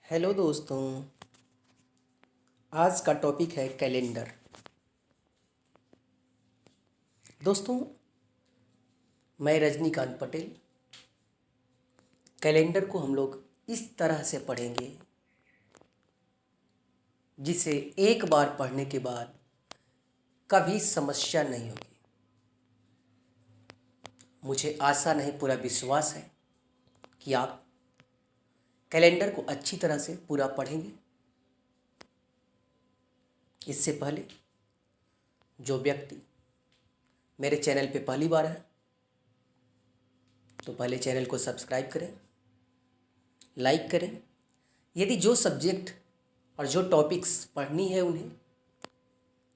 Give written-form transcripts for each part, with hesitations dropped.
Hello दोस्तों। आज का टॉपिक है कैलेंडर। दोस्तों, मैं रजनीकांत पटेल। कैलेंडर को हम लोग इस तरह से पढ़ेंगे जिसे एक बार पढ़ने के बाद कभी समस्या नहीं होगी। मुझे आशा नहीं, पूरा विश्वास है कि आप कैलेंडर को अच्छी तरह से पूरा पढ़ेंगे। इससे पहले जो व्यक्ति मेरे चैनल पे पहली बार है तो पहले चैनल को सब्सक्राइब करें, लाइक करें। यदि जो सब्जेक्ट और जो टॉपिक्स पढ़नी है उन्हें,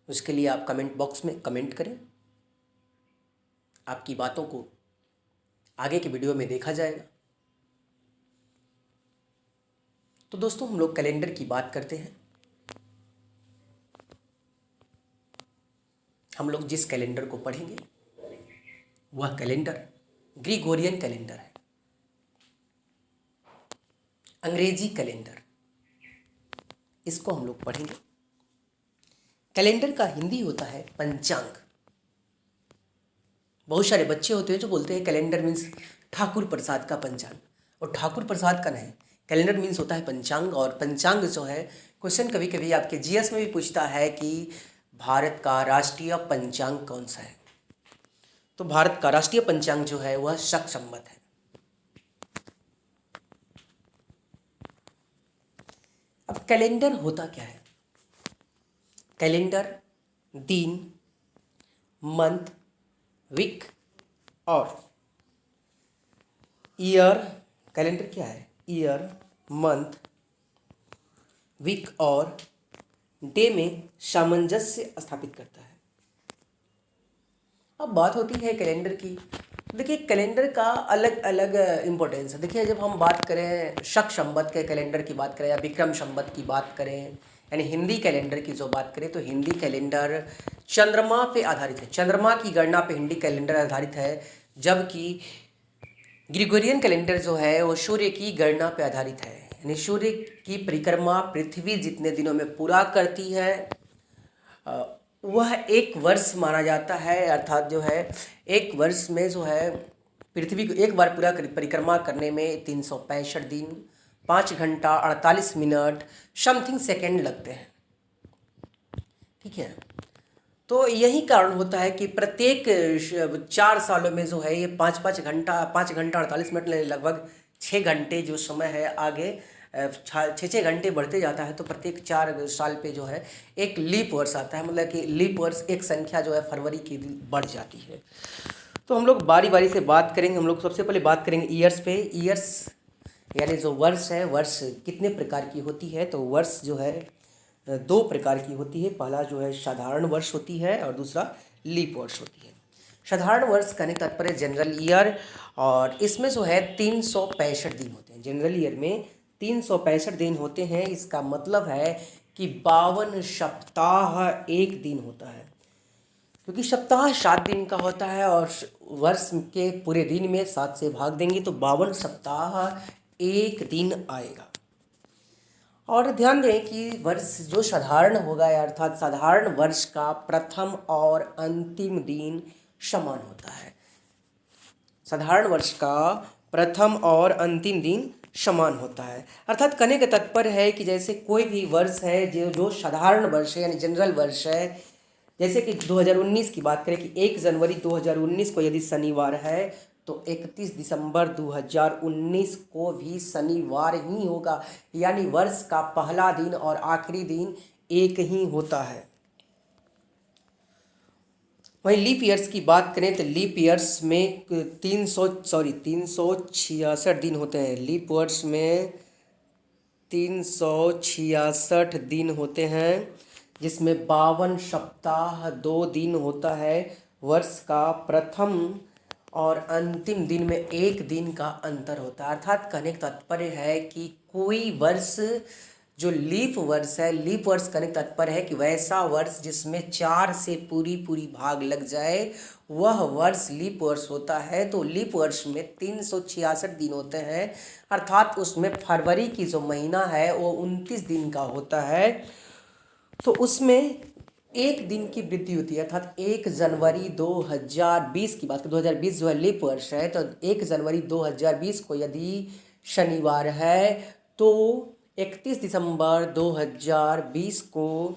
उसके लिए आप कमेंट बॉक्स में कमेंट करें। आपकी बातों को आगे के वीडियो में देखा जाएगा। तो दोस्तों, हम लोग कैलेंडर की बात करते हैं। हम लोग जिस कैलेंडर को पढ़ेंगे वह कैलेंडर ग्रिगोरियन कैलेंडर है, अंग्रेजी कैलेंडर। इसको हम लोग पढ़ेंगे। कैलेंडर का हिंदी होता है पंचांग। बहुत सारे बच्चे होते हैं जो बोलते हैं कैलेंडर मीन्स ठाकुर प्रसाद का पंचांग, और ठाकुर प्रसाद का नहीं। कैलेंडर मीन्स होता है पंचांग। और पंचांग जो है, क्वेश्चन कभी कभी आपके जीएस में भी पूछता है कि भारत का राष्ट्रीय पंचांग कौन सा है। तो भारत का राष्ट्रीय पंचांग जो है वह शक संवत है। अब कैलेंडर होता क्या है? कैलेंडर दिन, मंथ, वीक और ईयर। कैलेंडर क्या है? ईयर, मंथ, वीक और डे में सामंजस्य स्थापित करता है। अब बात होती है कैलेंडर की। देखिए, कैलेंडर का अलग अलग इम्पोर्टेंस है। देखिए, जब हम बात करें शक संवत के कैलेंडर की बात करें या विक्रम संवत की बात करें, यानी हिंदी कैलेंडर की जो बात करें, तो हिंदी कैलेंडर चंद्रमा पे आधारित है। चंद्रमा की गणना पे हिंदी कैलेंडर आधारित है, जबकि ग्रिगोरियन कैलेंडर जो है वो सूर्य की गणना पे आधारित है। यानी सूर्य की परिक्रमा पृथ्वी जितने दिनों में पूरा करती है वह एक वर्ष माना जाता है। अर्थात जो है एक वर्ष में जो है पृथ्वी को एक बार पूरा परिक्रमा करने में 365 दिन, 5 घंटा 48 मिनट समथिंग सेकेंड लगते हैं। ठीक है, तो यही कारण होता है कि प्रत्येक 4 सालों में जो है ये 5 घंटा 48 मिनट, लगभग 6 घंटे जो समय है आगे 6 घंटे बढ़ते जाता है। तो प्रत्येक 4 साल पे जो है एक लीप वर्ष आता है, मतलब कि लीप वर्ष एक संख्या जो है फरवरी की बढ़ जाती है। तो हम लोग बारी बारी से बात करेंगे। हम लोग सबसे पहले बात करेंगे ईयर्स पे। ईयर्स यानी जो वर्ष है, वर्ष कितने प्रकार की होती है? तो वर्ष जो है 2 प्रकार की होती है। पहला जो है साधारण वर्ष होती है और दूसरा लीप वर्ष होती है। साधारण वर्ष कहने का तात्पर्य जनरल ईयर, और इसमें जो है 365 दिन होते हैं। जनरल ईयर में 365 दिन होते हैं। इसका मतलब है कि 52 सप्ताह एक दिन होता है, क्योंकि सप्ताह 7 दिन का होता है और वर्ष के पूरे दिन में 7 से भाग देंगे तो 52 सप्ताह एक दिन आएगा। और ध्यान दें कि वर्ष जो साधारण होगा, अर्थात साधारण वर्ष का प्रथम और अंतिम दिन समान होता है। साधारण वर्ष का प्रथम और अंतिम दिन समान होता है। अर्थात कहने का तात्पर्य है कि जैसे कोई भी वर्ष है जो साधारण वर्ष है, यानी जनरल वर्ष है, जैसे कि 2019 की बात करें कि 1 जनवरी 2019 को यदि शनिवार है तो 31 दिसंबर 2019 को भी शनिवार ही होगा। यानी वर्ष का पहला दिन और आखिरी दिन एक ही होता है। वहीं लीप ईयर्स की बात करें तो लीप ईयर्स में 366 दिन होते हैं। लीप वर्ष में 366 दिन होते हैं, जिसमें 52 सप्ताह 2 दिन होता है। वर्ष का प्रथम और अंतिम दिन में एक दिन का अंतर होता है। अर्थात कहने का तात्पर्य है कि कोई वर्ष जो लीप वर्ष है, लीप वर्ष कहने का तात्पर्य है कि वैसा वर्ष जिसमें 4 से पूरी पूरी भाग लग जाए वह वर्ष लीप वर्ष होता है। तो लीप वर्ष में 366 दिन होते हैं, अर्थात उसमें फरवरी की जो महीना है वो 29 दिन का होता है। तो उसमें एक दिन की वृद्धि होती है, अर्थात 1 जनवरी 2020 की बात करें, 2020 जो है लीप वर्ष है, तो 1 जनवरी 2020 को यदि शनिवार है तो 31 दिसंबर 2020 को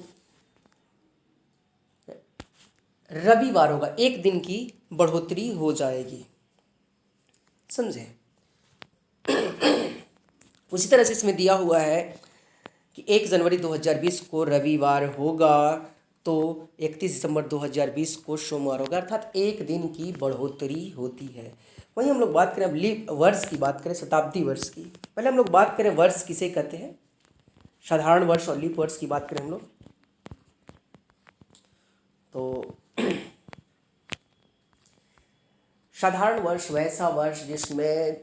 रविवार होगा, एक दिन की बढ़ोतरी हो जाएगी, समझे। उसी तरह से इसमें दिया हुआ है कि 1 जनवरी 2020 को रविवार होगा तो 31 दिसंबर 2020 को सोमवार होगा, अर्थात एक दिन की बढ़ोतरी होती है। वहीं हम लोग बात करें अब लीप वर्ष की बात करें, शताब्दी वर्ष की। पहले हम लोग बात करें वर्ष किसे कहते हैं, साधारण वर्ष और लीप वर्ष की बात करें हम लोग तो साधारण वर्ष वैसा वर्ष जिसमें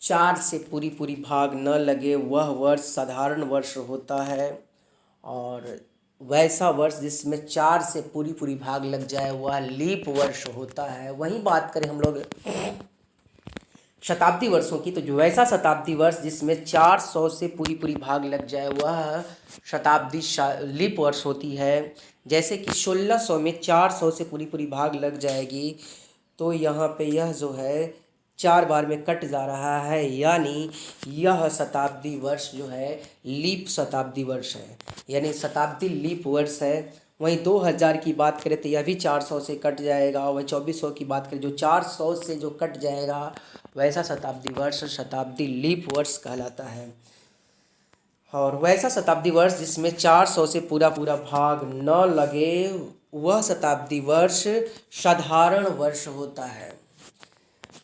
4 से पूरी पूरी भाग न लगे वह वर्ष साधारण वर्ष होता है, और वैसा वर्ष जिसमें 4 से पूरी पूरी भाग लग जाए वह लीप वर्ष होता है। वहीं बात करें हम लोग शताब्दी वर्षों की, तो जो वैसा शताब्दी वर्ष जिसमें 400 से पूरी पूरी भाग लग जाए वह शताब्दी लीप वर्ष होती है। जैसे कि 1600 में 400 से पूरी पूरी भाग लग जाएगी तो यहाँ पे यह जो है 4 बार में कट जा रहा है, यानी यह शताब्दी वर्ष जो है लीप शताब्दी वर्ष है, यानी शताब्दी लीप वर्ष है। वहीं 2000 की बात करें तो यह भी 400 से कट जाएगा। वहीं 2400 की बात करें जो 400 से जो कट जाएगा वैसा शताब्दी वर्ष शताब्दी लीप वर्ष कहलाता है। और वैसा शताब्दी वर्ष जिसमें 400 से पूरा पूरा भाग न लगे वह शताब्दी वर्ष साधारण वर्ष होता है।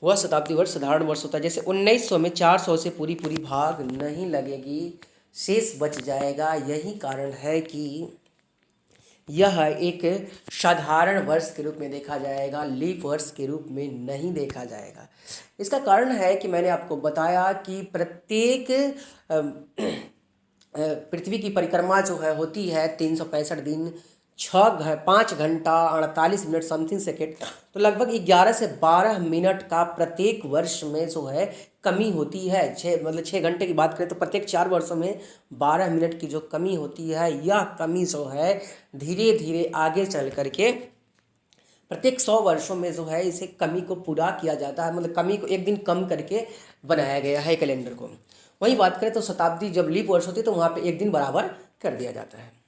वह शताब्दी वर्ष साधारण वर्ष होता है। जैसे 1900 में 400 से पूरी पूरी भाग नहीं लगेगी, शेष बच जाएगा। यही कारण है कि यह एक साधारण वर्ष के रूप में देखा जाएगा, लीप वर्ष के रूप में नहीं देखा जाएगा। इसका कारण है कि मैंने आपको बताया कि प्रत्येक पृथ्वी की परिक्रमा जो है होती है 365 दिन 5 घंटा 48 मिनट समथिंग सेकेंड, तो लगभग 11 से 12 मिनट का प्रत्येक वर्ष में जो है कमी होती है। 6 घंटे की बात करें तो प्रत्येक 4 वर्षों में 12 मिनट की जो कमी होती है, यह कमी जो है धीरे धीरे आगे चल करके प्रत्येक 100 वर्षों में जो है इसे कमी को पूरा किया जाता है, मतलब कमी को एक दिन कम करके बनाया गया है कैलेंडर को। वहीं बात करें तो शताब्दी जब लीप वर्ष होती है तो वहाँ पे एक दिन बराबर कर दिया जाता है।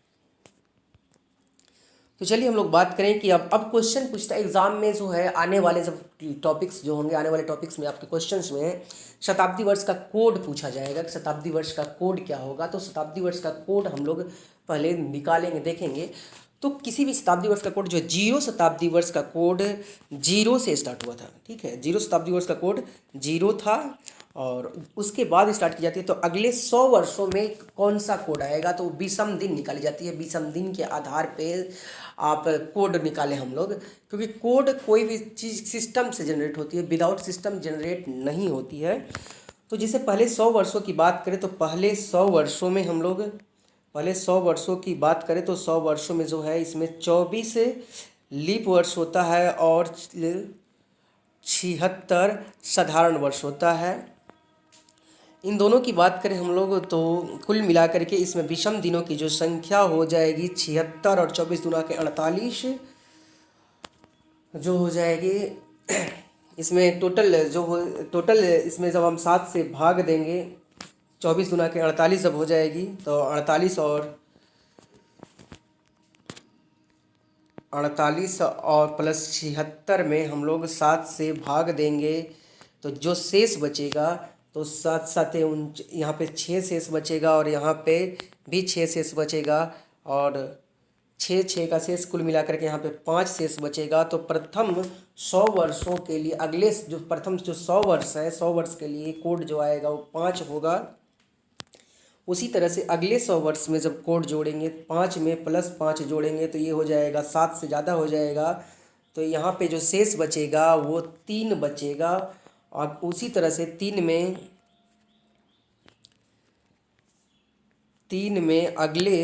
तो चलिए हम लोग बात करें कि अब क्वेश्चन पूछता है एग्जाम में जो है आने वाले जब टॉपिक्स जो होंगे, आने वाले टॉपिक्स में आपके क्वेश्चंस में शताब्दी वर्ष का कोड पूछा जाएगा कि शताब्दी वर्ष का कोड क्या होगा। तो शताब्दी वर्ष का कोड हम लोग पहले निकालेंगे, देखेंगे। तो किसी भी शताब्दी वर्ष का कोड जो है, 0 शताब्दी वर्ष का कोड 0 से स्टार्ट हुआ था, ठीक है। 0 शताब्दी वर्ष का कोड 0 था और उसके बाद स्टार्ट की जाती है। तो अगले 100 वर्षों में कौन सा कोड आएगा, तो विषम दिन निकाली जाती है। विषम दिन के आधार पे आप कोड निकालें हम लोग, क्योंकि कोड कोई भी चीज़ सिस्टम से जनरेट होती है, विदाउट सिस्टम जनरेट नहीं होती है। तो जैसे पहले 100 वर्षों की बात करें तो पहले 100 वर्षों में हम लोग पहले 100 वर्षों की बात करें तो 100 वर्षों में जो है इसमें 24 लीप वर्ष होता है और 76 साधारण वर्ष होता है। इन दोनों की बात करें हम लोग तो कुल मिलाकर के इसमें विषम दिनों की जो संख्या हो जाएगी 76 और 24 दूना के 48 जो हो जाएगी। इसमें टोटल इसमें जब हम 7 से भाग देंगे 24 दूना के 48 जब हो जाएगी तो 48 और प्लस 76 में हम लोग 7 से भाग देंगे तो जो शेष बचेगा तो 7 7 यहाँ पे 6 शेष बचेगा और यहाँ पे भी 6 शेष बचेगा और 6 का शेष कुल मिलाकर के यहाँ पे 5 शेष बचेगा। तो प्रथम 100 वर्षों के लिए अगले जो प्रथम जो 100 वर्ष है 100 वर्ष के लिए कोड जो आएगा वो 5 होगा। उसी तरह से अगले 100 वर्ष में जब कोड जोड़ेंगे 5 में प्लस 5 जोड़ेंगे तो ये हो जाएगा 7 से ज़्यादा हो जाएगा। तो यहाँ पे जो शेष बचेगा वो 3 बचेगा और उसी तरह से 3 में 3 में अगले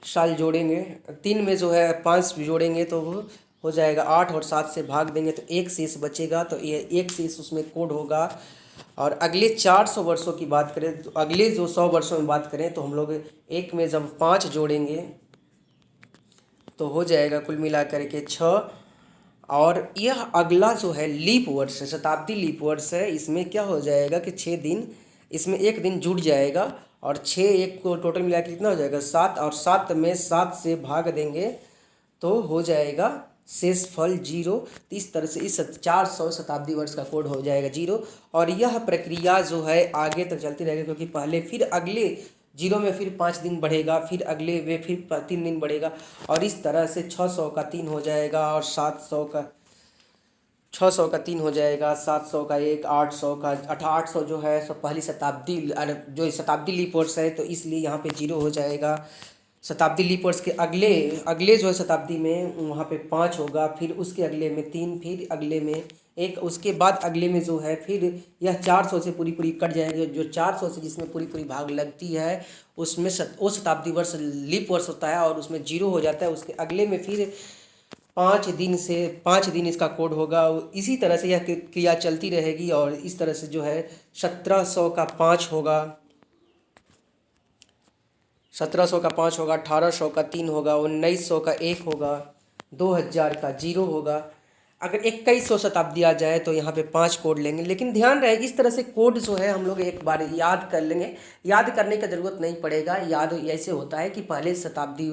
साल जोड़ेंगे, 3 में जो है 5 जोड़ेंगे तो वो हो जाएगा 8 और 7 से भाग देंगे तो एक शेष बचेगा, तो ये एक शेष उसमें कोड होगा। और अगले 400 वर्षों की बात करें तो अगले जो 100 वर्षों में बात करें तो हम लोग एक में जब 5 जोड़ेंगे तो हो जाएगा कुल मिलाकर के 6। और यह अगला जो है लीप वर्ष है, शताब्दी लीप वर्ष है, इसमें क्या हो जाएगा कि 6 दिन, इसमें एक दिन जुड़ जाएगा और 6 एक को टोटल मिला के कितना हो जाएगा 7, और 7 में 7 से भाग देंगे तो हो जाएगा शेष फल 0। तो इस तरह से इस 400 शताब्दी वर्ष का कोड हो जाएगा 0। और यह प्रक्रिया जो है आगे तक चलती रहेगी, क्योंकि पहले फिर अगले 0 में फिर 5 दिन बढ़ेगा, फिर अगले में फिर 3 दिन बढ़ेगा, और इस तरह से 600 का 3 हो जाएगा और 700 का 600 का 3 हो जाएगा, 700 का 1, 800 का 800 जो है सो पहली शताब्दी जो शताब्दी लीप वर्ष है तो इसलिए यहाँ पे 0 हो जाएगा। शताब्दी लीप वर्ष के अगले अगले जो है शताब्दी में वहाँ पे 5 होगा, फिर उसके अगले में 3, फिर अगले में 1, उसके बाद अगले में जो है फिर यह 400 से पूरी पूरी कट जाएगी। जो 400 से जिसमें पूरी पूरी भाग लगती है उसमें वो शताब्दी वर्ष लीप वर्ष होता है और उसमें 0 हो जाता है। उसके अगले में फिर 5 दिन इसका कोड होगा। इसी तरह से यह क्रिया चलती रहेगी और इस तरह से जो है 1700 का 5 होगा, 1700 का 5 होगा, 1800 का 3 होगा, 1900 का 1 होगा, 2000 का 0 होगा। अगर 2100 शताब्दी आ जाए तो यहाँ पे 5 कोड लेंगे, लेकिन ध्यान रहे इस तरह से कोड जो है हम लोग एक बार याद कर लेंगे, याद करने का ज़रूरत नहीं पड़ेगा। याद ऐसे होता है कि पहले शताब्दी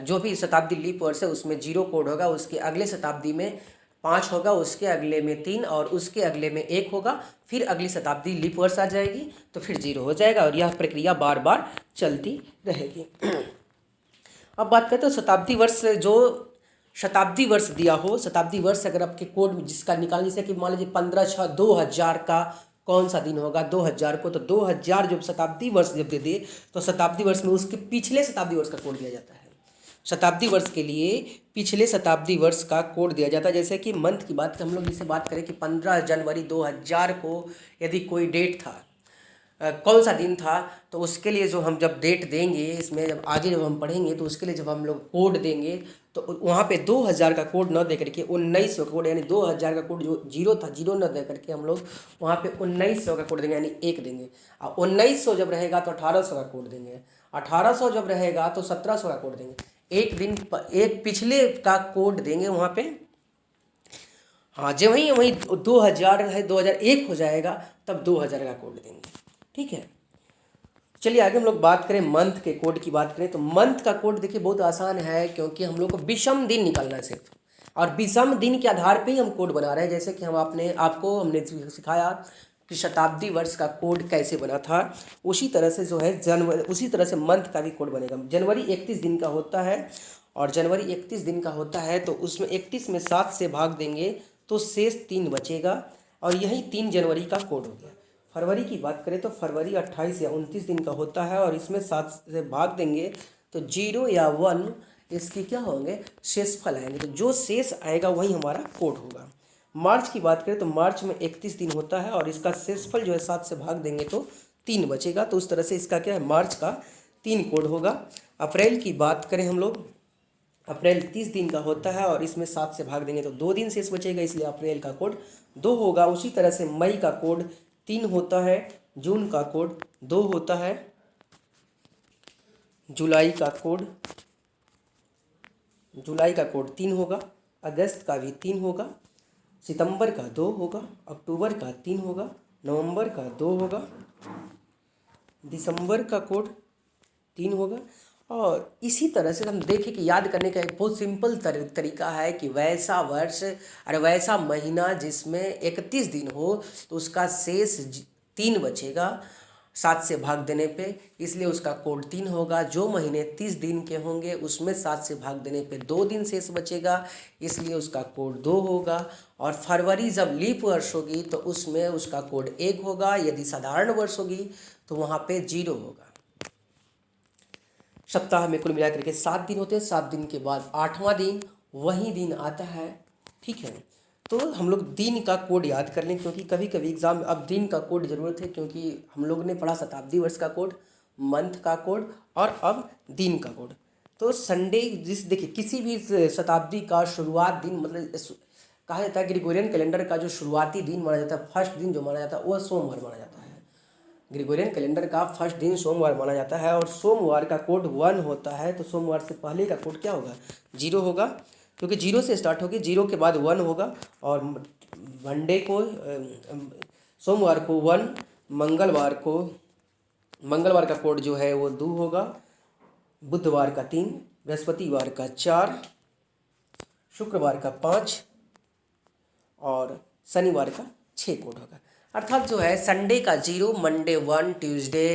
जो भी शताब्दी लीप वर्ष है उसमें 0 कोड होगा, उसके अगले शताब्दी में 5 होगा, उसके अगले में 3 और उसके अगले में 1 होगा, फिर अगली शताब्दी लीप वर्ष आ जाएगी तो फिर 0 हो जाएगा और यह प्रक्रिया बार बार चलती रहेगी। अब बात करते हैं शताब्दी वर्ष। जो शताब्दी वर्ष दिया हो, शताब्दी वर्ष अगर आपके कोड जिसका निकाल, जैसे कि मान लीजिए 15/6/2000 का कौन सा दिन होगा 2000 को, तो 2000 जब शताब्दी वर्ष जब दे दे तो शताब्दी वर्ष में उसके पिछले शताब्दी वर्ष का कोड दिया जाता है। शताब्दी वर्ष के लिए पिछले शताब्दी वर्ष का कोड दिया जाता है। जैसे कि मंथ की बात हम लोग जैसे बात करें कि 15 जनवरी 2000 को यदि कोई डेट था, कौन सा दिन था, तो उसके लिए जो हम जब डेट देंगे इसमें जब आगे जब हम पढ़ेंगे तो उसके लिए जब हम लोग कोड देंगे तो वहाँ पे 2000 का कोड न दे करके 1900 का कोड, यानी 2000 का कोड जो 0 था 0 न दे करके हम लोग वहाँ पे 1900 का कोड देंगे, यानी 1 देंगे। और 1900 जब रहेगा तो 1800 का कोड देंगे, 1800 जब रहेगा तो 1700 का कोड देंगे। एक पिछले का कोड देंगे वहाँ पे। हाँ, जब वहीं 2000 है 2001 हो जाएगा तब 2000 का कोड देंगे। ठीक है, चलिए आगे हम लोग बात करें मंथ के कोड की बात करें तो मंथ का कोड देखिए बहुत आसान है, क्योंकि हम लोग को विषम दिन निकालना है सिर्फ, और विषम दिन के आधार पे ही हम कोड बना रहे हैं। जैसे कि हमने सिखाया कि शताब्दी वर्ष का कोड कैसे बना था, उसी तरह से जो है उसी तरह से मंथ का भी कोड बनेगा। जनवरी 31 दिन का होता है और जनवरी 31 दिन का होता है तो उसमें 31 में 7 से भाग देंगे तो शेष 3 बचेगा और यही 3 जनवरी का कोड हो गया। फरवरी की बात करें तो फरवरी 28 या 29 दिन का होता है और इसमें 7 से भाग देंगे तो 0 या 1 इसके क्या होंगे शेषफल आएंगे, तो जो शेष आएगा वही हमारा कोड होगा। मार्च की बात करें तो मार्च में 31 दिन होता है और इसका शेषफल जो है 7 से भाग देंगे तो 3 बचेगा, तो उस तरह से इसका क्या है मार्च का 3 कोड होगा। अप्रैल की बात करें हम लोग, अप्रैल 30 दिन का होता है और इसमें 7 से भाग देंगे तो 2 दिन शेष बचेगा, इसलिए अप्रैल का कोड 2 होगा। उसी तरह से मई का कोड 3 होता है, जून का कोड 2 होता है, जुलाई का कोड 3 होगा, अगस्त का भी 3 होगा, सितंबर का 2 होगा, अक्टूबर का 3 होगा, नवंबर का 2 होगा, दिसंबर का कोड 3 होगा। और इसी तरह से हम देखें कि याद करने का एक बहुत सिंपल तरीका है कि वैसा वर्ष और वैसा महीना जिसमें 31 दिन हो तो उसका शेष 3 बचेगा 7 से भाग देने पे, इसलिए उसका कोड 3 होगा। जो महीने 30 दिन के होंगे उसमें 7 से भाग देने पे 2 दिन शेष बचेगा, इसलिए उसका कोड 2 होगा। और फरवरी जब लीप वर्ष होगी तो उसमें उसका कोड 1 होगा, यदि साधारण वर्ष होगी तो वहाँ पे 0 होगा। सप्ताह में कुल मिलाकर के 7 दिन होते हैं, 7 दिन के बाद 8वां दिन वही दिन आता है। ठीक है, तो हम लोग दिन का कोड याद कर लें, क्योंकि कभी कभी एग्जाम में अब दिन का कोड ज़रूरत है, क्योंकि हम लोग ने पढ़ा शताब्दी वर्ष का कोड, मंथ का कोड और अब दिन का कोड। तो संडे देखिए किसी भी शताब्दी का शुरुआत दिन मतलब कहा जाता है ग्रिगोरियन कैलेंडर का जो शुरुआती दिन माना जाता है, फर्स्ट दिन जो माना जाता है वह सोमवार माना जाता है। ग्रिगोरियन कैलेंडर का फर्स्ट दिन सोमवार माना जाता है और सोमवार का कोड 1 होता है। तो सोमवार से पहले का कोड क्या होगा? 0 होगा, क्योंकि 0 से स्टार्ट होगी, 0 के बाद 1 होगा। और मंडे को सोमवार को 1, मंगलवार का कोड जो है वो 2 होगा, बुधवार का 3, बृहस्पतिवार का 4, शुक्रवार का 5 और शनिवार का 6 कोड होगा। अर्थात जो है संडे का 0, Monday 1, Tuesday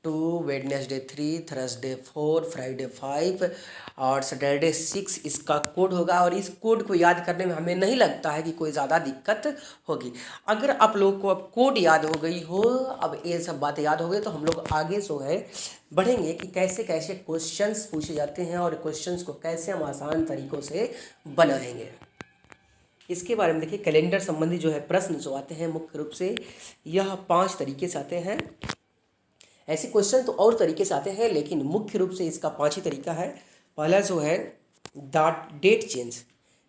2, Wednesday 3, Thursday 4, Friday 5 और सैटरडे 6 इसका कोड होगा। और इस कोड को याद करने में हमें नहीं लगता है कि कोई ज़्यादा दिक्कत होगी। अगर आप लोग को अब कोड याद हो गई हो, अब ये सब बातें याद हो गई, तो हम लोग आगे जो है बढ़ेंगे कि कैसे कैसे क्वेश्चंस पूछे जाते हैं और क्वेश्चंस को कैसे हम आसान तरीक़ों से बनाएंगे। इसके बारे में देखिए, कैलेंडर संबंधी जो है प्रश्न जो आते हैं मुख्य रूप से यह 5 तरीके से आते हैं। ऐसे क्वेश्चन तो और तरीके से आते हैं, लेकिन मुख्य रूप से इसका 5 ही तरीका है। पहला जो है डेट चेंज,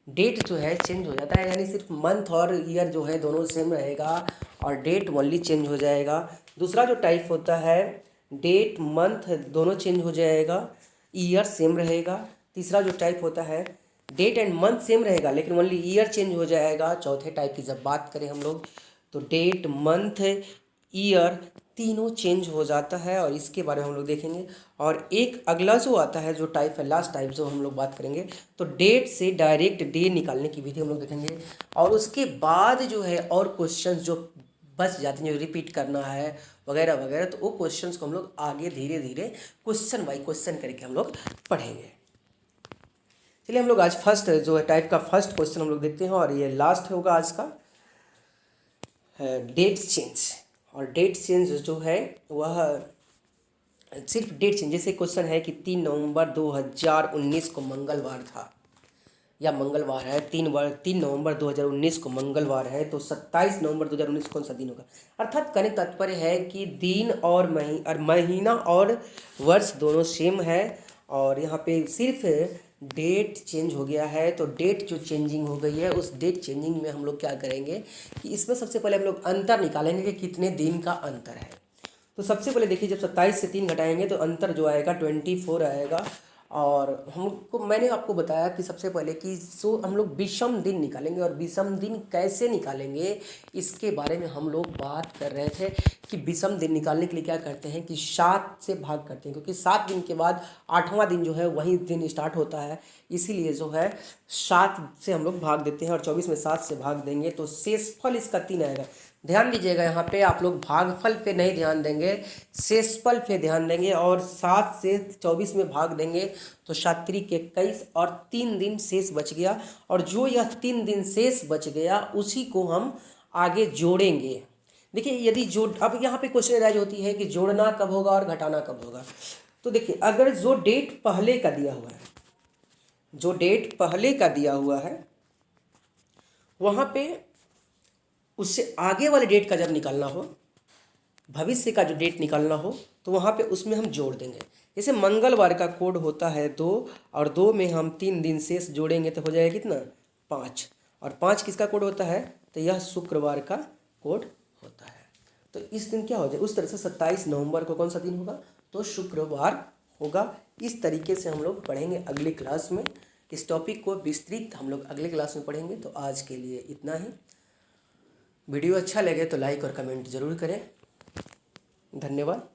डेट जो है चेंज हो जाता है, यानी सिर्फ मंथ और ईयर जो है दोनों सेम रहेगा और डेट ओनली चेंज हो जाएगा। दूसरा जो टाइप होता है डेट मंथ दोनों चेंज हो जाएगा, ईयर सेम रहेगा। तीसरा जो टाइप होता है डेट एंड मंथ सेम रहेगा लेकिन ओनली ईयर चेंज हो जाएगा। चौथे टाइप की जब बात करें हम लोग तो डेट मंथ ईयर तीनों चेंज हो जाता है और इसके बारे में हम लोग देखेंगे। और एक अगला जो आता है जो टाइप है, लास्ट टाइप जो हम लोग बात करेंगे, तो डेट से डायरेक्ट डे निकालने की विधि हम लोग देखेंगे। और उसके बाद जो है और क्वेश्चन जो बच जाते हैं, जो रिपीट करना है वगैरह वगैरह, तो वो क्वेश्चंस को हम लोग आगे धीरे धीरे क्वेश्चन बाई क्वेश्चन करके हम लोग पढ़ेंगे। चलिए हम लोग आज फर्स्ट जो है टाइप का फर्स्ट क्वेश्चन हम लोग देखते हैं और ये लास्ट होगा आज का, डेट चेंज। और डेट चेंज जो है वह सिर्फ डेट चेंज, जैसे क्वेश्चन है कि 3 नवंबर 2019 को मंगलवार था या मंगलवार है, 3 नवंबर 2019 को मंगलवार है, तो 27 नवंबर 2019 कौन सा दिन होगा। अर्थात कहने का तात्पर्य है कि दिन और महीना और वर्ष दोनों सेम है और यहाँ पे सिर्फ डेट चेंज हो गया है। तो डेट जो चेंजिंग हो गई है उस डेट चेंजिंग में हम लोग क्या करेंगे कि इसमें सबसे पहले हम लोग अंतर निकालेंगे कि कितने दिन का अंतर है। तो सबसे पहले देखिए, जब 27 से 3 घटाएंगे तो अंतर जो आएगा 24 आएगा। और हमको मैंने आपको बताया कि सबसे पहले कि हम लोग विषम दिन निकालेंगे और विषम दिन कैसे निकालेंगे इसके बारे में हम लोग बात कर रहे थे कि विषम दिन निकालने के लिए क्या करते हैं कि 7 से भाग करते हैं, क्योंकि 7 दिन के बाद 8वां दिन जो है वही दिन स्टार्ट होता है, इसीलिए जो है 7 से हम लोग भाग देते हैं और 24 में 7 से भाग देंगे तो शेषफल इसका 3 आएगा। ध्यान दीजिएगा, यहाँ पे आप लोग भागफल पे नहीं ध्यान देंगे, शेषफल पे ध्यान देंगे और 7 से 24 में भाग देंगे तो 7 त्रिक 21 और 3 दिन शेष बच गया। और जो यह 3 दिन शेष बच गया उसी को हम आगे जोड़ेंगे। देखिए यदि अब यहाँ पे क्वेश्चन राइज होती है कि जोड़ना कब होगा और घटाना कब होगा। तो देखिए अगर जो डेट पहले का दिया हुआ है, जो डेट पहले का दिया हुआ है वहाँ पे उससे आगे वाले डेट का जब निकालना हो, भविष्य का जो डेट निकालना हो, तो वहाँ पे उसमें हम जोड़ देंगे। जैसे मंगलवार का कोड होता है 2 और 2 में हम 3 दिन शेष जोड़ेंगे तो हो जाएगा कितना 5, और 5 किसका कोड होता है तो यह शुक्रवार का कोड होता है। तो इस दिन क्या हो जाए, उस तरह से 27 नवंबर को कौन सा दिन होगा तो शुक्रवार होगा। इस तरीके से हम लोग पढ़ेंगे अगली क्लास में। इस टॉपिक को विस्तृत हम लोग अगले क्लास में पढ़ेंगे। तो आज के लिए इतना ही। वीडियो अच्छा लगे तो लाइक और कमेंट ज़रूर करें। धन्यवाद।